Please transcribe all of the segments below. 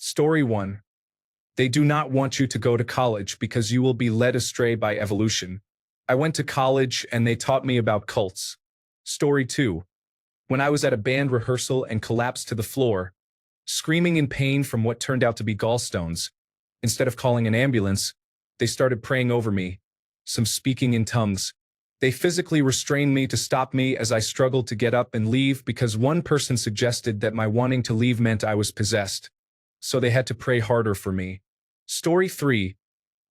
Story 1. They do not want you to go to college because you will be led astray by evolution. I went to college and they taught me about cults. Story 2. When I was at a band rehearsal and collapsed to the floor, screaming in pain from what turned out to be gallstones, instead of calling an ambulance, they started praying over me, some speaking in tongues. They physically restrained me to stop me as I struggled to get up and leave because one person suggested that my wanting to leave meant I was possessed. So they had to pray harder for me. Story 3.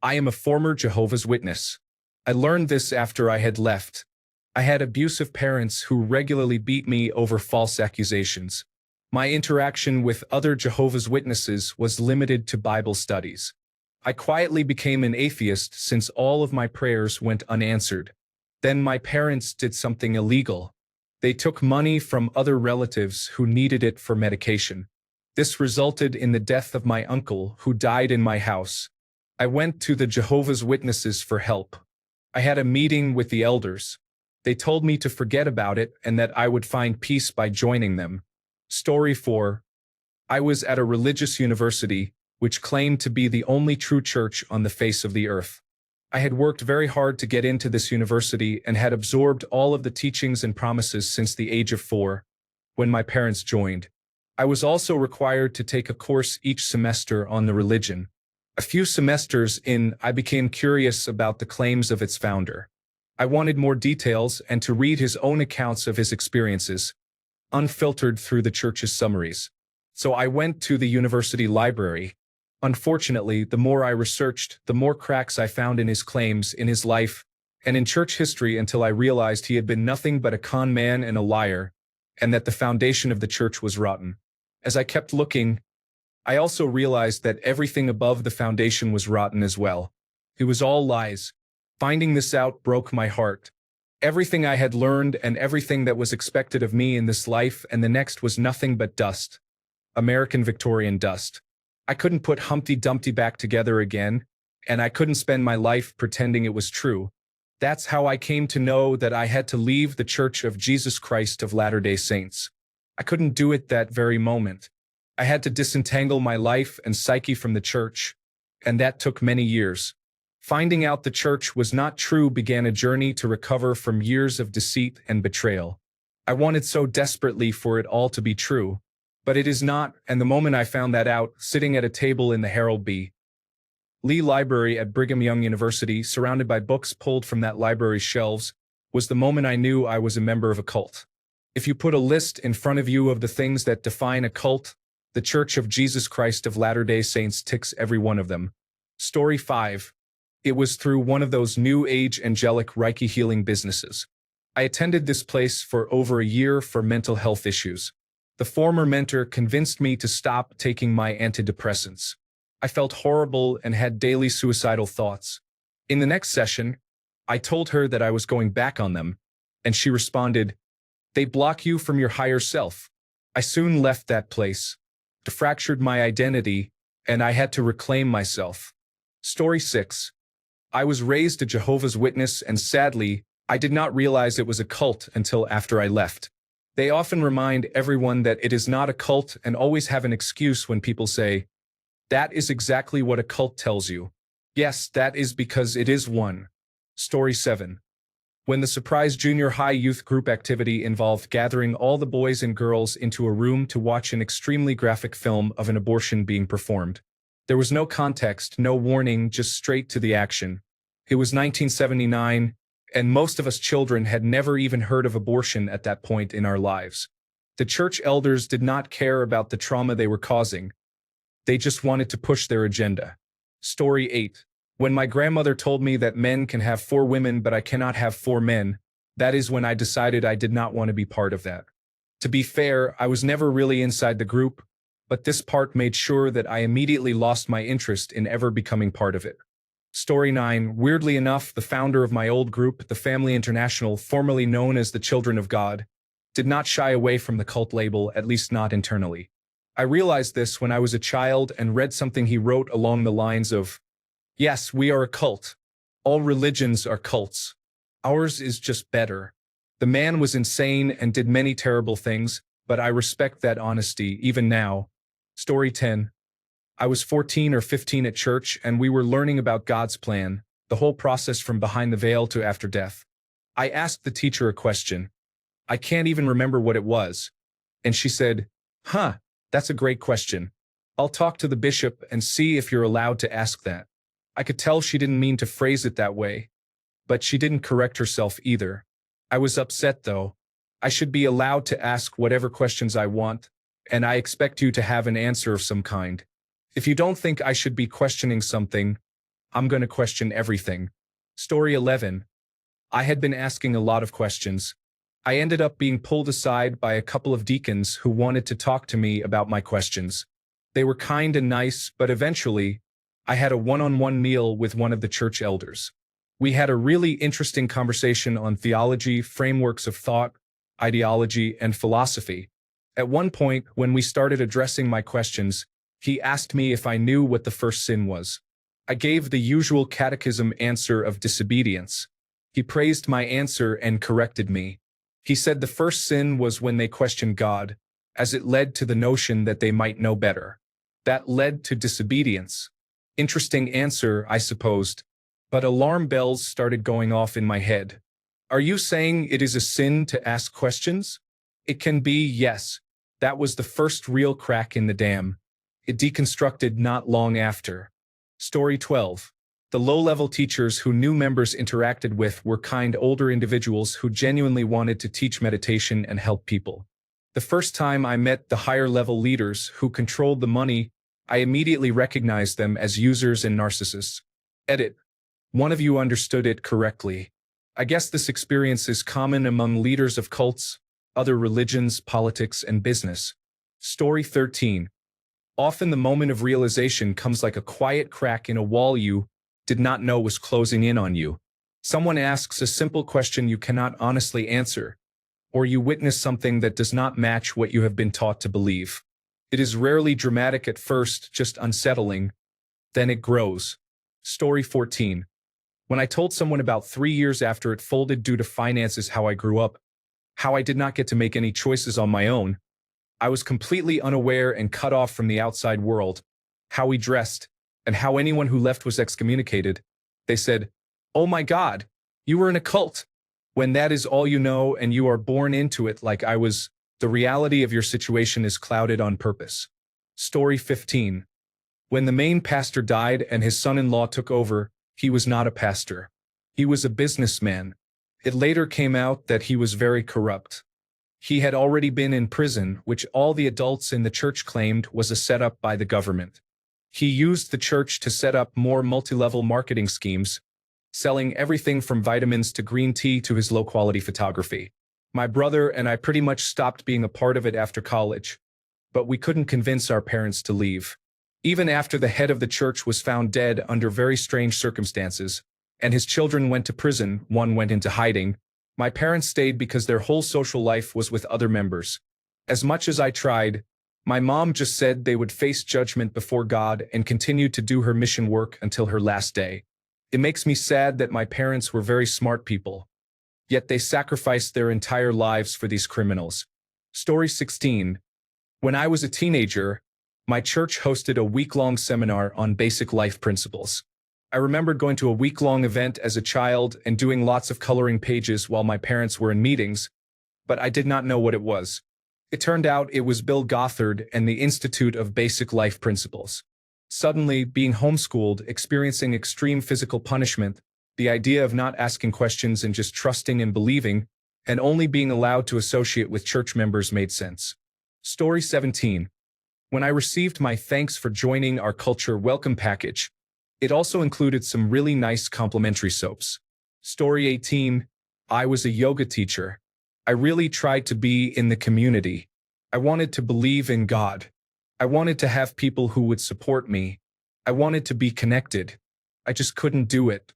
I am a former Jehovah's Witness. I learned this after I had left. I had abusive parents who regularly beat me over false accusations. My interaction with other Jehovah's Witnesses was limited to Bible studies. I quietly became an atheist since all of my prayers went unanswered. Then my parents did something illegal. They took money from other relatives who needed it for medication. This resulted in the death of my uncle, who died in my house. I went to the Jehovah's Witnesses for help. I had a meeting with the elders. They told me to forget about it and that I would find peace by joining them. Story 4. I was at a religious university, which claimed to be the only true church on the face of the earth. I had worked very hard to get into this university and had absorbed all of the teachings and promises since the age of 4, when my parents joined. I was also required to take a course each semester on the religion. A few semesters in, I became curious about the claims of its founder. I wanted more details and to read his own accounts of his experiences, unfiltered through the church's summaries. So I went to the university library. Unfortunately, the more I researched, the more cracks I found in his claims, in his life, and in church history until I realized he had been nothing but a con man and a liar, and that the foundation of the church was rotten. As I kept looking, I also realized that everything above the foundation was rotten as well. It was all lies. Finding this out broke my heart. Everything I had learned and everything that was expected of me in this life and the next was nothing but dust. American Victorian dust. I couldn't put Humpty Dumpty back together again, and I couldn't spend my life pretending it was true. That's how I came to know that I had to leave the Church of Jesus Christ of Latter-day Saints. I couldn't do it that very moment. I had to disentangle my life and psyche from the church, and that took many years. Finding out the church was not true began a journey to recover from years of deceit and betrayal. I wanted so desperately for it all to be true, but it is not, and the moment I found that out, sitting at a table in the Harold B. Lee Library at Brigham Young University, surrounded by books pulled from that library's shelves, was the moment I knew I was a member of a cult. If you put a list in front of you of the things that define a cult, the Church of Jesus Christ of Latter-day Saints ticks every one of them. Story 5. It was through one of those New Age angelic Reiki healing businesses. I attended this place for over a year for mental health issues. The former mentor convinced me to stop taking my antidepressants. I felt horrible and had daily suicidal thoughts. In the next session, I told her that I was going back on them, and she responded, "They block you from your higher self." I soon left that place. It fractured my identity, and I had to reclaim myself. Story 6. I was raised a Jehovah's Witness, and sadly, I did not realize it was a cult until after I left. They often remind everyone that it is not a cult and always have an excuse when people say, "That is exactly what a cult tells you." Yes, that is because it is one. Story 7. When the surprise junior high youth group activity involved gathering all the boys and girls into a room to watch an extremely graphic film of an abortion being performed. There was no context, no warning, just straight to the action. It was 1979, and most of us children had never even heard of abortion at that point in our lives. The church elders did not care about the trauma they were causing. They just wanted to push their agenda. Story 8. When my grandmother told me that men can have 4 women but I cannot have 4 men, that is when I decided I did not want to be part of that. To be fair, I was never really inside the group, but this part made sure that I immediately lost my interest in ever becoming part of it. Story 9. Weirdly enough, the founder of my old group, the Family International, formerly known as the Children of God, did not shy away from the cult label, at least not internally. I realized this when I was a child and read something he wrote along the lines of, "Yes, we are a cult. All religions are cults. Ours is just better." The man was insane and did many terrible things, but I respect that honesty even now. Story 10. I was 14 or 15 at church, and we were learning about God's plan, the whole process from behind the veil to after death. I asked the teacher a question. I can't even remember what it was. And she said, "Huh, that's a great question. I'll talk to the bishop and see if you're allowed to ask that." I could tell she didn't mean to phrase it that way, but she didn't correct herself either. I was upset though. I should be allowed to ask whatever questions I want, and I expect you to have an answer of some kind. If you don't think I should be questioning something, I'm going to question everything. Story 11. I had been asking a lot of questions. I ended up being pulled aside by a couple of deacons who wanted to talk to me about my questions. They were kind and nice, but eventually, I had a one-on-one meal with one of the church elders. We had a really interesting conversation on theology, frameworks of thought, ideology, and philosophy. At one point, when we started addressing my questions, he asked me if I knew what the first sin was. I gave the usual catechism answer of disobedience. He praised my answer and corrected me. He said the first sin was when they questioned God, as it led to the notion that they might know better. That led to disobedience. Interesting answer, I supposed, but alarm bells started going off in my head. Are you saying it is a sin to ask questions? It can be, yes. That was the first real crack in the dam. It deconstructed not long after. Story 12. The low-level teachers who new members interacted with were kind older individuals who genuinely wanted to teach meditation and help people. The first time I met the higher-level leaders who controlled the money, I immediately recognized them as users and narcissists. Edit. One of you understood it correctly. I guess this experience is common among leaders of cults, other religions, politics, and business. Story 13. Often the moment of realization comes like a quiet crack in a wall you did not know was closing in on you. Someone asks a simple question you cannot honestly answer, or you witness something that does not match what you have been taught to believe. It is rarely dramatic at first, just unsettling. Then it grows. Story 14. When I told someone about 3 years after it folded due to finances how I grew up, how I did not get to make any choices on my own, I was completely unaware and cut off from the outside world, how we dressed, and how anyone who left was excommunicated. They said, "Oh my God, you were in a cult." When that is all you know and you are born into it like I was, the reality of your situation is clouded on purpose. Story 15. When the main pastor died and his son-in-law took over, he was not a pastor. He was a businessman. It later came out that he was very corrupt. He had already been in prison, which all the adults in the church claimed was a setup by the government. He used the church to set up more multi-level marketing schemes, selling everything from vitamins to green tea to his low-quality photography. My brother and I pretty much stopped being a part of it after college, but we couldn't convince our parents to leave. Even after the head of the church was found dead under very strange circumstances, and his children went to prison, one went into hiding, my parents stayed because their whole social life was with other members. As much as I tried, my mom just said they would face judgment before God and continue to do her mission work until her last day. It makes me sad that my parents were very smart people, yet they sacrificed their entire lives for these criminals. Story 16. When I was a teenager, my church hosted a week-long seminar on basic life principles. I remembered going to a week-long event as a child and doing lots of coloring pages while my parents were in meetings, but I did not know what it was. It turned out it was Bill Gothard and the Institute of Basic Life Principles. Suddenly, being homeschooled, experiencing extreme physical punishment, the idea of not asking questions and just trusting and believing, and only being allowed to associate with church members made sense. Story 17. When I received my thanks for joining our culture welcome package, it also included some really nice complimentary soaps. Story 18. I was a yoga teacher. I really tried to be in the community. I wanted to believe in God. I wanted to have people who would support me. I wanted to be connected. I just couldn't do it.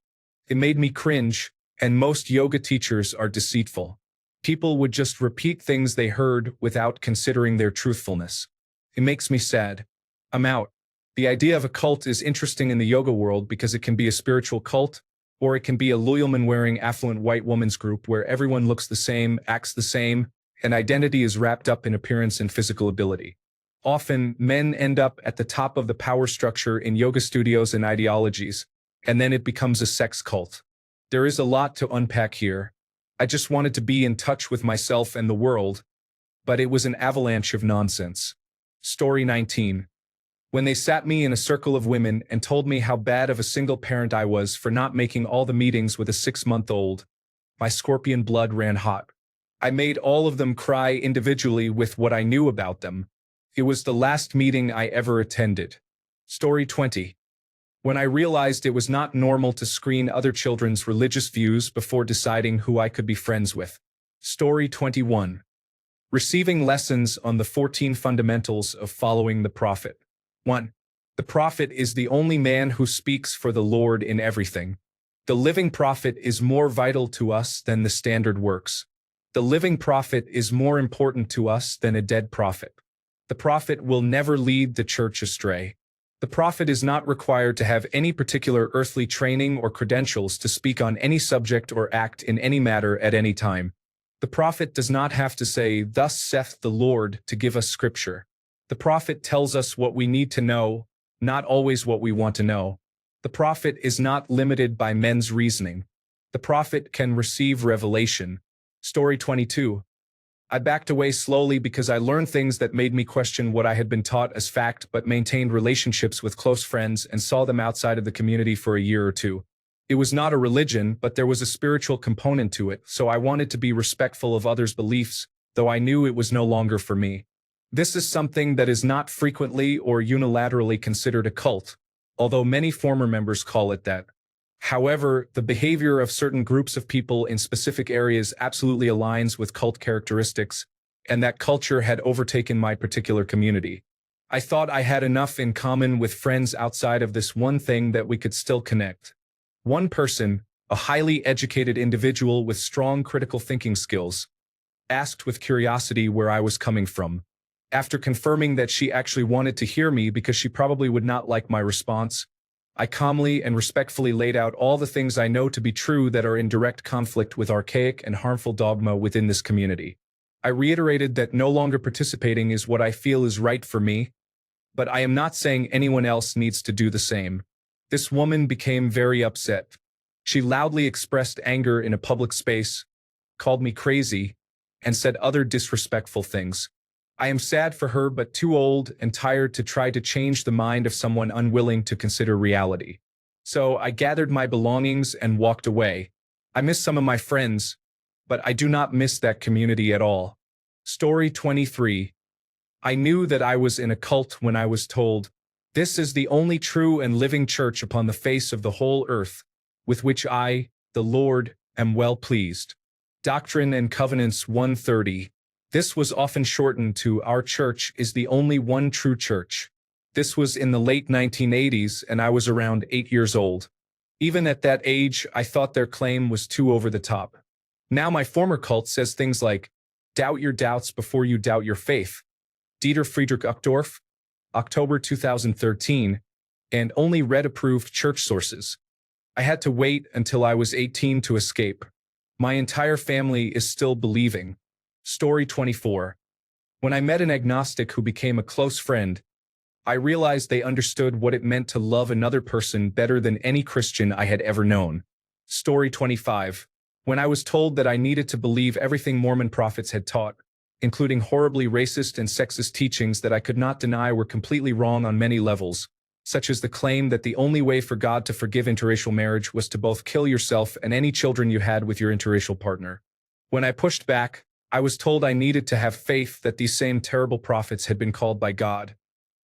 It made me cringe, and most yoga teachers are deceitful. People would just repeat things they heard without considering their truthfulness. It makes me sad. I'm out. The idea of a cult is interesting in the yoga world because it can be a spiritual cult, or it can be a Lululemon-wearing affluent white woman's group where everyone looks the same, acts the same, and identity is wrapped up in appearance and physical ability. Often, men end up at the top of the power structure in yoga studios and ideologies, and then it becomes a sex cult. There is a lot to unpack here. I just wanted to be in touch with myself and the world, but it was an avalanche of nonsense. Story 19. When they sat me in a circle of women and told me how bad of a single parent I was for not making all the meetings with a 6-month-old, my scorpion blood ran hot. I made all of them cry individually with what I knew about them. It was the last meeting I ever attended. Story 20. When I realized it was not normal to screen other children's religious views before deciding who I could be friends with. Story 21. Receiving lessons on the 14 fundamentals of following the prophet. 1. The prophet is the only man who speaks for the Lord in everything. The living prophet is more vital to us than the standard works. The living prophet is more important to us than a dead prophet. The prophet will never lead the church astray. The prophet is not required to have any particular earthly training or credentials to speak on any subject or act in any matter at any time. The prophet does not have to say, "Thus saith the Lord," to give us scripture. The prophet tells us what we need to know, not always what we want to know. The prophet is not limited by men's reasoning. The prophet can receive revelation. Story 22. I backed away slowly because I learned things that made me question what I had been taught as fact, but maintained relationships with close friends and saw them outside of the community for a year or two. It was not a religion, but there was a spiritual component to it, so I wanted to be respectful of others' beliefs, though I knew it was no longer for me. This is something that is not frequently or unilaterally considered a cult, although many former members call it that. However, the behavior of certain groups of people in specific areas absolutely aligns with cult characteristics, and that culture had overtaken my particular community. I thought I had enough in common with friends outside of this one thing that we could still connect. One person, a highly educated individual with strong critical thinking skills, asked with curiosity where I was coming from. After confirming that she actually wanted to hear me because she probably would not like my response, I calmly and respectfully laid out all the things I know to be true that are in direct conflict with archaic and harmful dogma within this community. I reiterated that no longer participating is what I feel is right for me, but I am not saying anyone else needs to do the same. This woman became very upset. She loudly expressed anger in a public space, called me crazy, and said other disrespectful things. I am sad for her, but too old and tired to try to change the mind of someone unwilling to consider reality. So I gathered my belongings and walked away. I miss some of my friends, but I do not miss that community at all. Story 23. I knew that I was in a cult when I was told, "This is the only true and living church upon the face of the whole earth, with which I, the Lord, am well pleased." Doctrine and Covenants 1:30. This was often shortened to "Our church is the only one true church." This was in the late 1980s, and I was around 8 years old. Even at that age, I thought their claim was too over the top. Now my former cult says things like, "Doubt your doubts before you doubt your faith." Dieter Friedrich Uchtdorf, October 2013, and only Red-approved church sources. I had to wait until I was 18 to escape. My entire family is still believing. Story 24. When I met an agnostic who became a close friend, I realized they understood what it meant to love another person better than any Christian I had ever known. Story 25. When I was told that I needed to believe everything Mormon prophets had taught, including horribly racist and sexist teachings that I could not deny were completely wrong on many levels, such as the claim that the only way for God to forgive interracial marriage was to both kill yourself and any children you had with your interracial partner. When I pushed back, I was told I needed to have faith that these same terrible prophets had been called by God.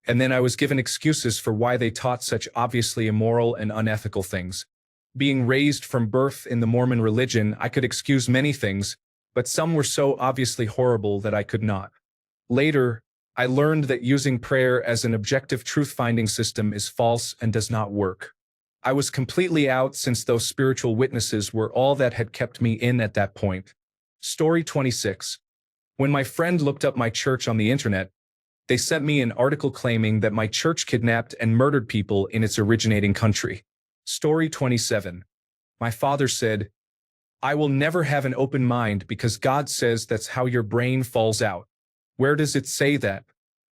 And then I was given excuses for why they taught such obviously immoral and unethical things. Being raised from birth in the Mormon religion, I could excuse many things, but some were so obviously horrible that I could not. Later, I learned that using prayer as an objective truth-finding system is false and does not work. I was completely out since those spiritual witnesses were all that had kept me in at that point. Story 26. When my friend looked up my church on the internet, they sent me an article claiming that my church kidnapped and murdered people in its originating country. Story 27. My father said, "I will never have an open mind because God says that's how your brain falls out." Where does it say that?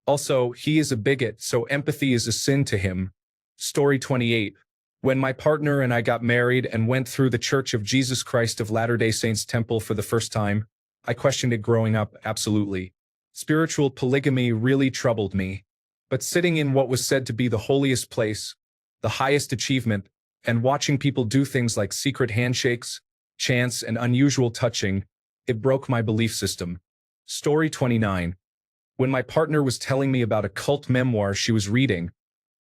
Also, he is a bigot, so empathy is a sin to him. Story 28. When my partner and I got married and went through the Church of Jesus Christ of Latter-day Saints temple for the first time, I questioned it growing up, absolutely. Spiritual polygamy really troubled me. But sitting in what was said to be the holiest place, the highest achievement, and watching people do things like secret handshakes, chants, and unusual touching, it broke my belief system. Story 29. When my partner was telling me about a cult memoir she was reading,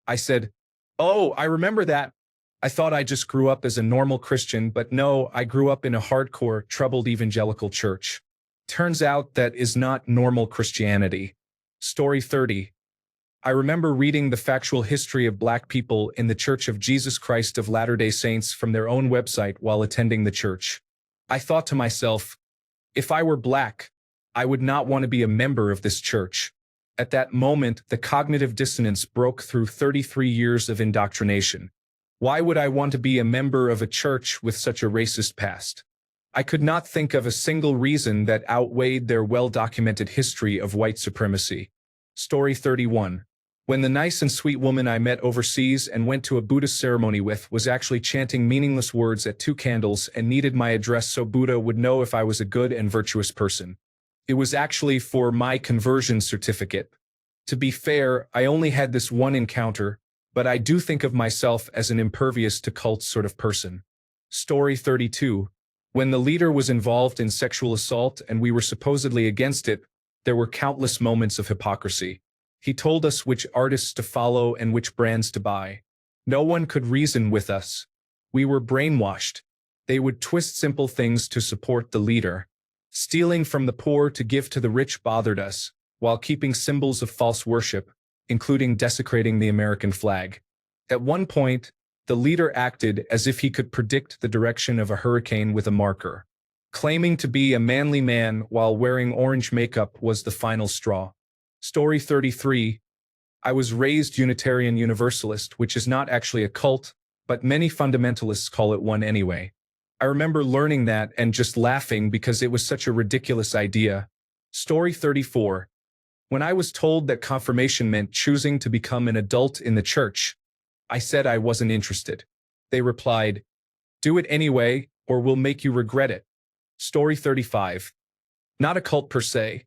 I said, "Oh, I remember that. I thought I just grew up as a normal Christian, but no, I grew up in a hardcore, troubled evangelical church. Turns out that is not normal Christianity." Story 30. I remember reading the factual history of Black people in the Church of Jesus Christ of Latter-day Saints from their own website while attending the church. I thought to myself, if I were Black, I would not want to be a member of this church. At that moment, the cognitive dissonance broke through 33 years of indoctrination. Why would I want to be a member of a church with such a racist past? I could not think of a single reason that outweighed their well-documented history of white supremacy. Story 31. When the nice and sweet woman I met overseas and went to a Buddhist ceremony with was actually chanting meaningless words at 2 candles and needed my address so Buddha would know if I was a good and virtuous person. It was actually for my conversion certificate. To be fair, I only had this one encounter, but I do think of myself as an impervious to cults sort of person. Story 32. When the leader was involved in sexual assault and we were supposedly against it, there were countless moments of hypocrisy. He told us which artists to follow and which brands to buy. No one could reason with us. We were brainwashed. They would twist simple things to support the leader. Stealing from the poor to give to the rich bothered us, while keeping symbols of false worship, including desecrating the American flag. At one point, the leader acted as if he could predict the direction of a hurricane with a marker. Claiming to be a manly man while wearing orange makeup was the final straw. Story 33. I was raised Unitarian Universalist, which is not actually a cult, but many fundamentalists call it one anyway. I remember learning that and just laughing because it was such a ridiculous idea. Story 34. When I was told that confirmation meant choosing to become an adult in the church, I said I wasn't interested. They replied, "Do it anyway, or we'll make you regret it." Story 35. Not a cult per se,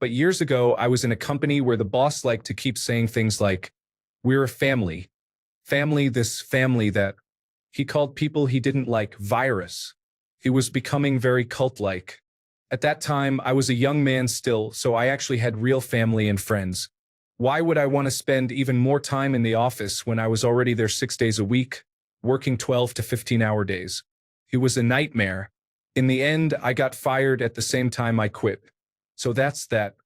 but years ago I was in a company where the boss liked to keep saying things like, "We're a family. Family this, family that." He called people he didn't like virus. It was becoming very cult-like. At that time, I was a young man still, so I actually had real family and friends. Why would I want to spend even more time in the office when I was already there 6 days a week, working 12 to 15-hour days? It was a nightmare. In the end, I got fired at the same time I quit. So that's that.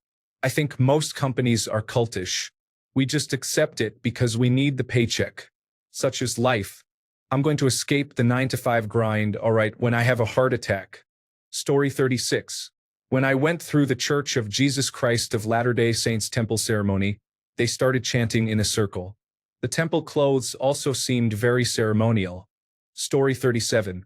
I think most companies are cultish. We just accept it because we need the paycheck. Such is life. I'm going to escape the 9-to-5 grind, alright, when I have a heart attack. Story 36. When I went through the Church of Jesus Christ of Latter-day Saints temple ceremony, they started chanting in a circle. The temple clothes also seemed very ceremonial. Story 37.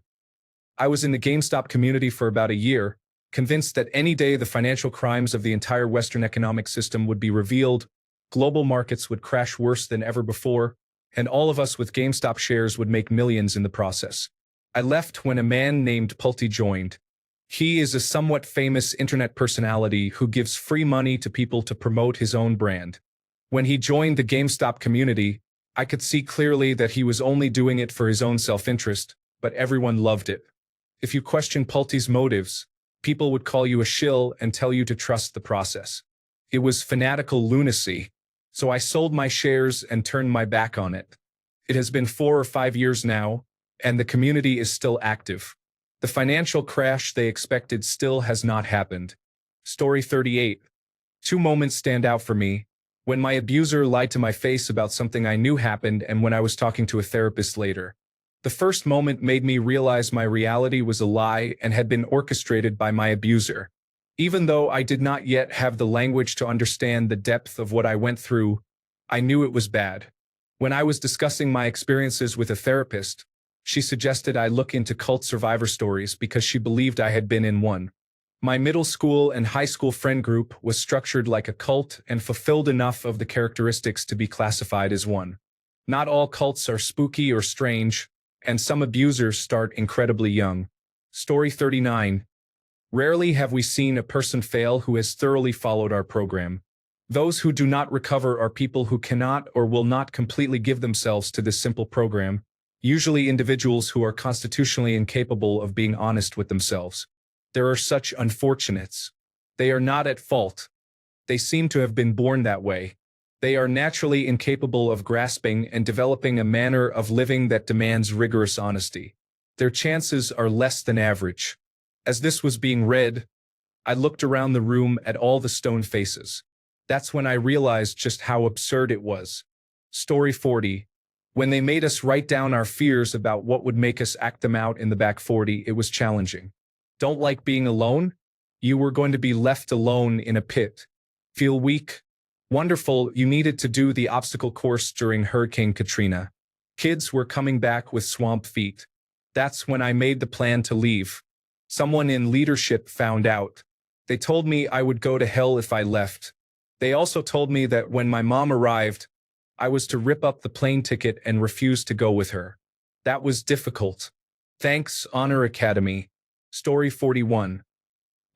I was in the GameStop community for about a year, convinced that any day the financial crimes of the entire Western economic system would be revealed, global markets would crash worse than ever before, and all of us with GameStop shares would make millions in the process. I left when a man named Pulte joined. He is a somewhat famous internet personality who gives free money to people to promote his own brand. When he joined the GameStop community, I could see clearly that he was only doing it for his own self-interest, but everyone loved it. If you question Pulte's motives, people would call you a shill and tell you to trust the process. It was fanatical lunacy, so I sold my shares and turned my back on it. It has been 4 or 5 years now, and the community is still active. The financial crash they expected still has not happened. Story 38. 2 moments stand out for me: when my abuser lied to my face about something I knew happened and when I was talking to a therapist later. The first moment made me realize my reality was a lie and had been orchestrated by my abuser. Even though I did not yet have the language to understand the depth of what I went through, I knew it was bad. When I was discussing my experiences with a therapist, she suggested I look into cult survivor stories because she believed I had been in one. My middle school and high school friend group was structured like a cult and fulfilled enough of the characteristics to be classified as one. Not all cults are spooky or strange, and some abusers start incredibly young. Story 39. Rarely have we seen a person fail who has thoroughly followed our program. Those who do not recover are people who cannot or will not completely give themselves to this simple program, usually individuals who are constitutionally incapable of being honest with themselves. There are such unfortunates. They are not at fault. They seem to have been born that way. They are naturally incapable of grasping and developing a manner of living that demands rigorous honesty. Their chances are less than average. As this was being read, I looked around the room at all the stone faces. That's when I realized just how absurd it was. Story 40. When they made us write down our fears about what would make us act them out in the back 40, it was challenging. Don't like being alone? You were going to be left alone in a pit. Feel weak? Wonderful, you needed to do the obstacle course during Hurricane Katrina. Kids were coming back with swamp feet. That's when I made the plan to leave. Someone in leadership found out. They told me I would go to hell if I left. They also told me that when my mom arrived, I was to rip up the plane ticket and refuse to go with her. That was difficult. Thanks, Honor Academy. Story 41.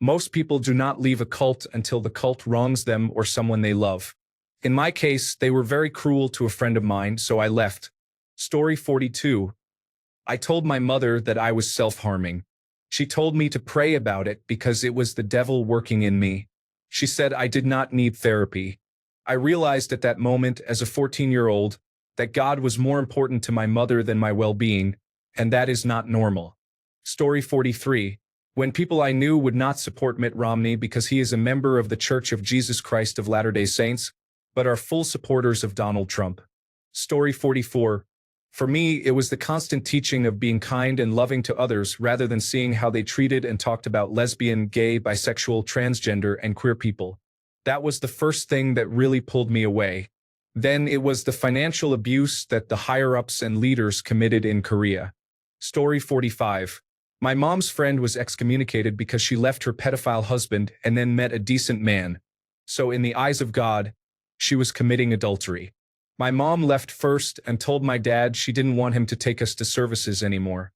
Most people do not leave a cult until the cult wrongs them or someone they love. In my case, they were very cruel to a friend of mine, so I left. Story 42. I told my mother that I was self-harming. She told me to pray about it because it was the devil working in me. She said I did not need therapy. I realized at that moment as a 14-year-old that God was more important to my mother than my well-being, and that is not normal. Story 43. When people I knew would not support Mitt Romney because he is a member of the Church of Jesus Christ of Latter-day Saints, but are full supporters of Donald Trump. Story 44. For me, it was the constant teaching of being kind and loving to others rather than seeing how they treated and talked about lesbian, gay, bisexual, transgender, and queer people. That was the first thing that really pulled me away. Then it was the financial abuse that the higher-ups and leaders committed in Korea. Story 45. My mom's friend was excommunicated because she left her pedophile husband and then met a decent man. So in the eyes of God, she was committing adultery. My mom left first and told my dad she didn't want him to take us to services anymore.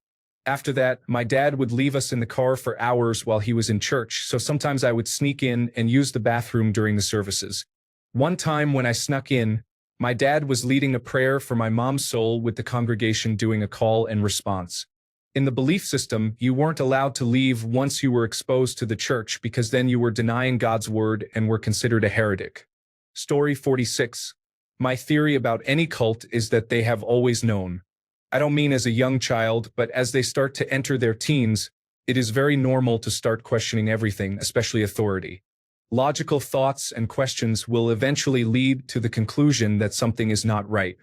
After that, my dad would leave us in the car for hours while he was in church, so sometimes I would sneak in and use the bathroom during the services. One time when I snuck in, my dad was leading a prayer for my mom's soul with the congregation doing a call and response. In the belief system, you weren't allowed to leave once you were exposed to the church because then you were denying God's word and were considered a heretic. Story 46. My theory about any cult is that they have always known. I don't mean as a young child, but as they start to enter their teens, it is very normal to start questioning everything, especially authority. Logical thoughts and questions will eventually lead to the conclusion that something is not right.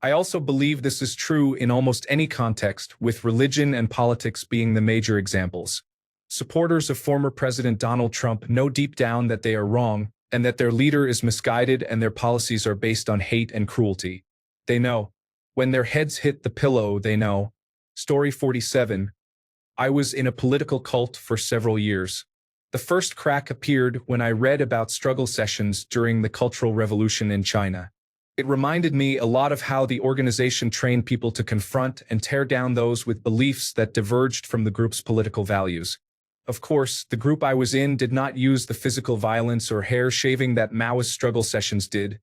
I also believe this is true in almost any context, with religion and politics being the major examples. Supporters of former President Donald Trump know deep down that they are wrong, and that their leader is misguided and their policies are based on hate and cruelty. They know. When their heads hit the pillow, they know. Story 47. I was in a political cult for several years. The first crack appeared when I read about struggle sessions during the Cultural Revolution in China. It reminded me a lot of how the organization trained people to confront and tear down those with beliefs that diverged from the group's political values. Of course, the group I was in did not use the physical violence or hair shaving that Maoist struggle sessions did,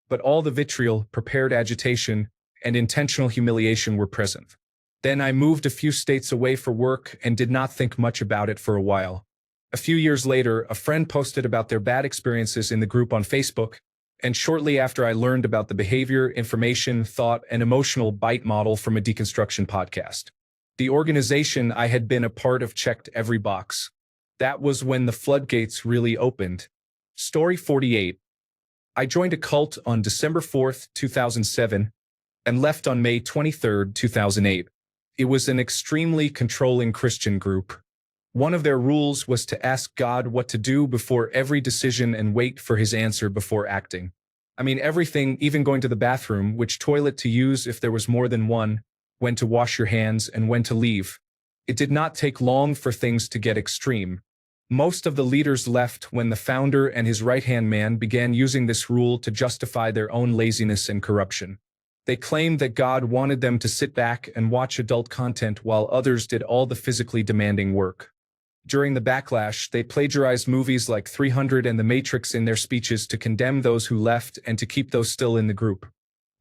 but all the vitriol, prepared agitation, and intentional humiliation were present. Then I moved a few states away for work and did not think much about it for a while. A few years later, a friend posted about their bad experiences in the group on Facebook, and shortly after I learned about the behavior, information, thought, and emotional bite model from a deconstruction podcast. The organization I had been a part of checked every box. That was when the floodgates really opened. Story 48. I joined a cult on December 4th, 2007, and left on May 23rd, 2008. It was an extremely controlling Christian group. One of their rules was to ask God what to do before every decision and wait for his answer before acting. I mean everything, even going to the bathroom, which toilet to use if there was more than one, when to wash your hands, and when to leave. It did not take long for things to get extreme. Most of the leaders left when the founder and his right-hand man began using this rule to justify their own laziness and corruption. They claimed that God wanted them to sit back and watch adult content while others did all the physically demanding work. During the backlash, they plagiarized movies like 300 and The Matrix in their speeches to condemn those who left and to keep those still in the group.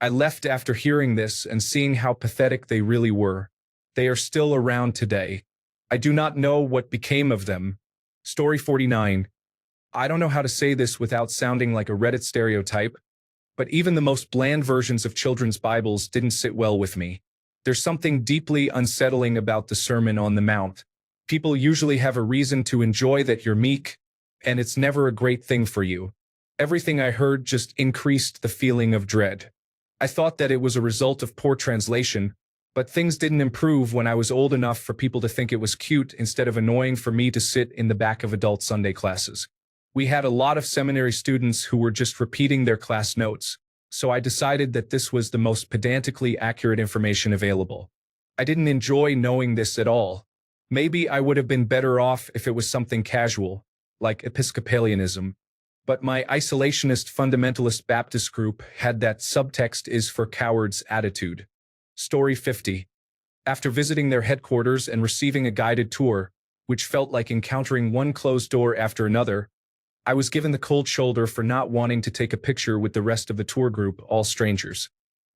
I left after hearing this and seeing how pathetic they really were. They are still around today. I do not know what became of them. Story 49. I don't know how to say this without sounding like a Reddit stereotype, but even the most bland versions of children's Bibles didn't sit well with me. There's something deeply unsettling about the Sermon on the Mount. People usually have a reason to enjoy that you're meek, and it's never a great thing for you. Everything I heard just increased the feeling of dread. I thought that it was a result of poor translation, but things didn't improve when I was old enough for people to think it was cute instead of annoying for me to sit in the back of adult Sunday classes. We had a lot of seminary students who were just repeating their class notes, so I decided that this was the most pedantically accurate information available. I didn't enjoy knowing this at all. Maybe I would have been better off if it was something casual, like Episcopalianism, but my isolationist fundamentalist Baptist group had that subtext is for cowards attitude. Story 50. After visiting their headquarters and receiving a guided tour, which felt like encountering one closed door after another, I was given the cold shoulder for not wanting to take a picture with the rest of the tour group, all strangers.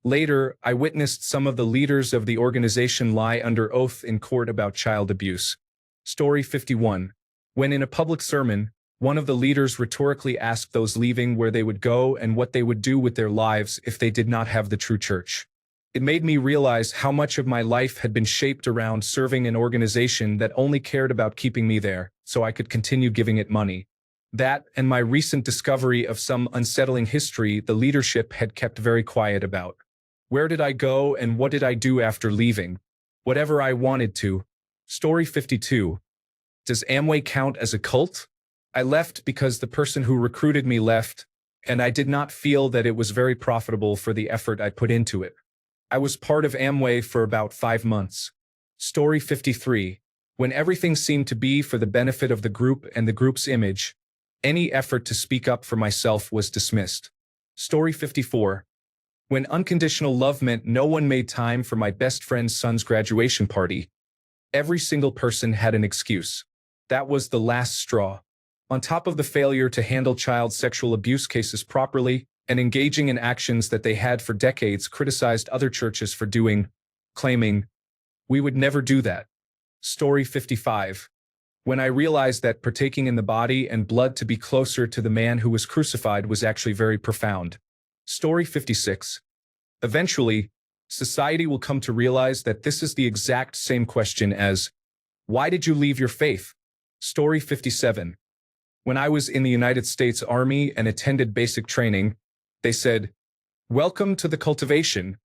Later, I witnessed some of the leaders of the organization lie under oath in court about child abuse. Story 51. When in a public sermon, one of the leaders rhetorically asked those leaving where they would go and what they would do with their lives if they did not have the true church. It made me realize how much of my life had been shaped around serving an organization that only cared about keeping me there, so I could continue giving it money. That, and my recent discovery of some unsettling history the leadership had kept very quiet about. Where did I go and what did I do after leaving? Whatever I wanted to. Story 52. Does Amway count as a cult? I left because the person who recruited me left, and I did not feel that it was very profitable for the effort I put into it. I was part of Amway for about 5 months. Story 53. When everything seemed to be for the benefit of the group and the group's image, any effort to speak up for myself was dismissed. Story 54. When unconditional love meant no one made time for my best friend's son's graduation party, every single person had an excuse. That was the last straw. On top of the failure to handle child sexual abuse cases properly and engaging in actions that they had for decades criticized other churches for doing, claiming, "We would never do that." Story 55. When I realized that partaking in the body and blood to be closer to the man who was crucified was actually very profound. Story 56. Eventually, society will come to realize that this is the exact same question as, why did you leave your faith? Story 57. When I was in the United States Army and attended basic training, they said, "Welcome to the cultivation."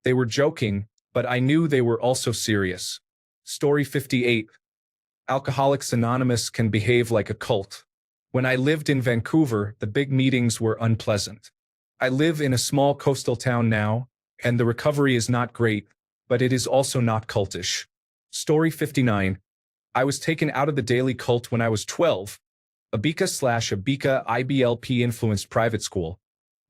They were joking, but I knew they were also serious. Story 58. Alcoholics Anonymous can behave like a cult. When I lived in Vancouver, the big meetings were unpleasant. I live in a small coastal town now, and the recovery is not great, but it is also not cultish. Story 59. I was taken out of the daily cult when I was 12, a Bika IBLP influenced private school,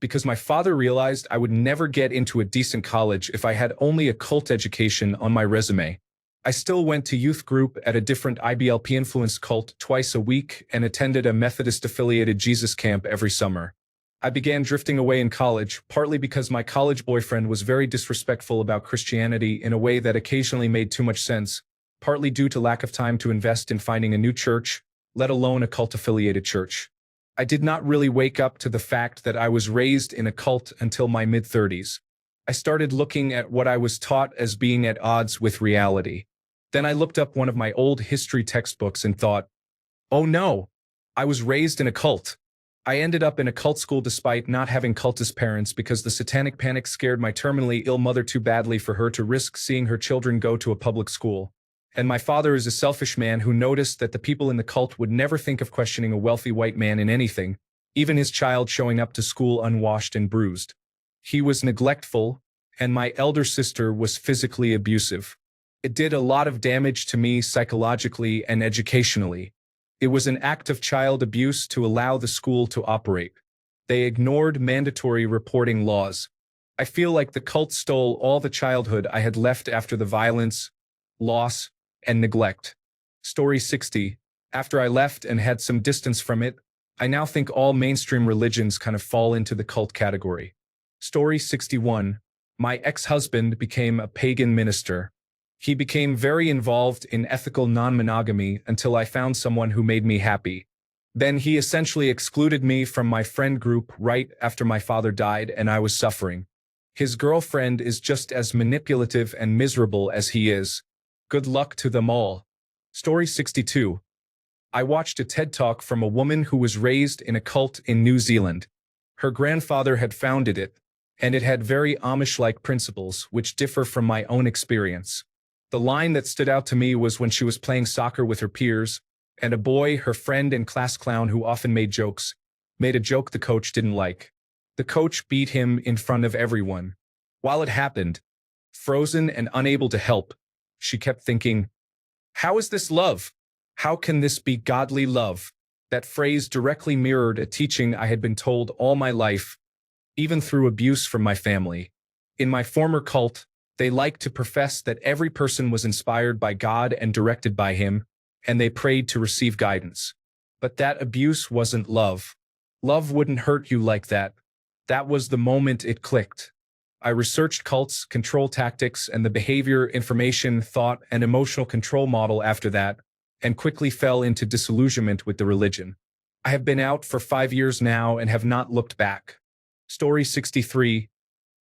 because my father realized I would never get into a decent college if I had only a cult education on my resume. I still went to youth group at a different IBLP-influenced cult twice a week and attended a Methodist-affiliated Jesus camp every summer. I began drifting away in college, partly because my college boyfriend was very disrespectful about Christianity in a way that occasionally made too much sense, partly due to lack of time to invest in finding a new church, let alone a cult-affiliated church. I did not really wake up to the fact that I was raised in a cult until my mid-30s. I started looking at what I was taught as being at odds with reality. Then I looked up one of my old history textbooks and thought, oh no, I was raised in a cult. I ended up in a cult school despite not having cultist parents because the satanic panic scared my terminally ill mother too badly for her to risk seeing her children go to a public school. And my father is a selfish man who noticed that the people in the cult would never think of questioning a wealthy white man in anything, even his child showing up to school unwashed and bruised. He was neglectful, and my elder sister was physically abusive. It did a lot of damage to me psychologically and educationally. It was an act of child abuse to allow the school to operate. They ignored mandatory reporting laws. I feel like the cult stole all the childhood I had left after the violence, loss, and neglect. Story 60. After I left and had some distance from it, I now think all mainstream religions kind of fall into the cult category. Story 61. My ex-husband became a pagan minister. He became very involved in ethical non-monogamy until I found someone who made me happy. Then he essentially excluded me from my friend group right after my father died and I was suffering. His girlfriend is just as manipulative and miserable as he is. Good luck to them all. Story 62. I watched a TED Talk from a woman who was raised in a cult in New Zealand. Her grandfather had founded it, and it had very Amish-like principles which differ from my own experience. The line that stood out to me was when she was playing soccer with her peers, and a boy, her friend and class clown who often made a joke the coach didn't like. The coach beat him in front of everyone. While it happened, frozen and unable to help, she kept thinking, "How is this love? How can this be godly love?" That phrase directly mirrored a teaching I had been told all my life, even through abuse from my family. In my former cult, they liked to profess that every person was inspired by God and directed by Him, and they prayed to receive guidance. But that abuse wasn't love. Love wouldn't hurt you like that. That was the moment it clicked. I researched cults, control tactics, and the behavior, information, thought, and emotional control model after that, and quickly fell into disillusionment with the religion. I have been out for 5 years now and have not looked back. Story 63.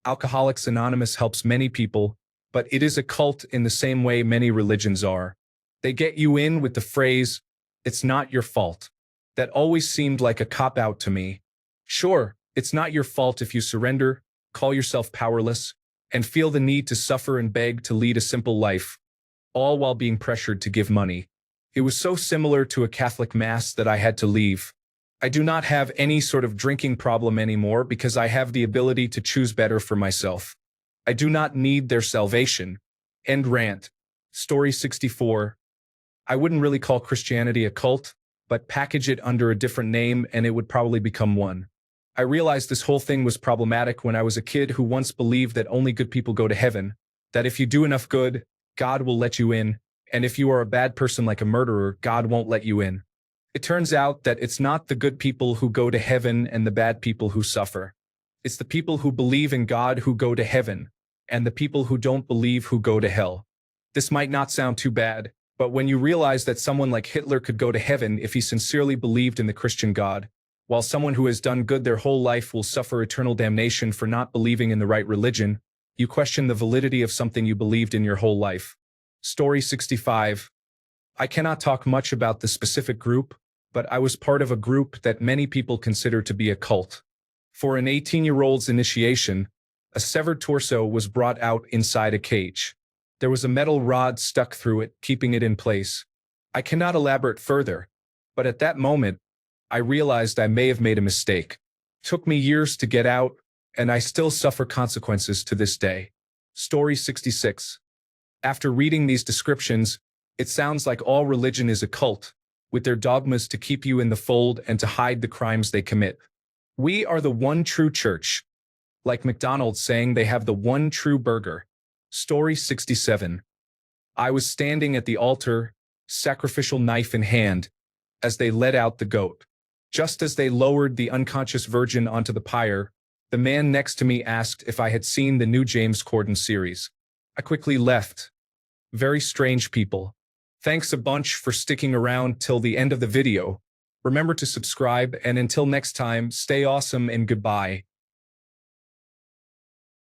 Alcoholics Anonymous helps many people, but it is a cult in the same way many religions are. They get you in with the phrase, "It's not your fault." That always seemed like a cop-out to me. Sure, it's not your fault if you surrender, call yourself powerless, and feel the need to suffer and beg to lead a simple life, all while being pressured to give money. It was so similar to a Catholic Mass that I had to leave. I do not have any sort of drinking problem anymore because I have the ability to choose better for myself. I do not need their salvation. End rant. Story 64. I wouldn't really call Christianity a cult, but package it under a different name and it would probably become one. I realized this whole thing was problematic when I was a kid who once believed that only good people go to heaven, that if you do enough good, God will let you in, and if you are a bad person like a murderer, God won't let you in. It turns out that it's not the good people who go to heaven and the bad people who suffer. It's the people who believe in God who go to heaven, and the people who don't believe who go to hell. This might not sound too bad, but when you realize that someone like Hitler could go to heaven if he sincerely believed in the Christian God, while someone who has done good their whole life will suffer eternal damnation for not believing in the right religion, you question the validity of something you believed in your whole life. Story 65. I cannot talk much about the specific group, but I was part of a group that many people consider to be a cult. For an 18-year-old's initiation, a severed torso was brought out inside a cage. There was a metal rod stuck through it, keeping it in place. I cannot elaborate further, but at that moment, I realized I may have made a mistake. It took me years to get out, and I still suffer consequences to this day. Story 66. After reading these descriptions, it sounds like all religion is a cult, with their dogmas to keep you in the fold and to hide the crimes they commit. We are the one true church. Like McDonald's saying they have the one true burger. Story 67. I was standing at the altar, sacrificial knife in hand, as they let out the goat. Just as they lowered the unconscious virgin onto the pyre, the man next to me asked if I had seen the new James Corden series. I quickly left. Very strange people. Thanks a bunch for sticking around till the end of the video. Remember to subscribe, and until next time, stay awesome and goodbye.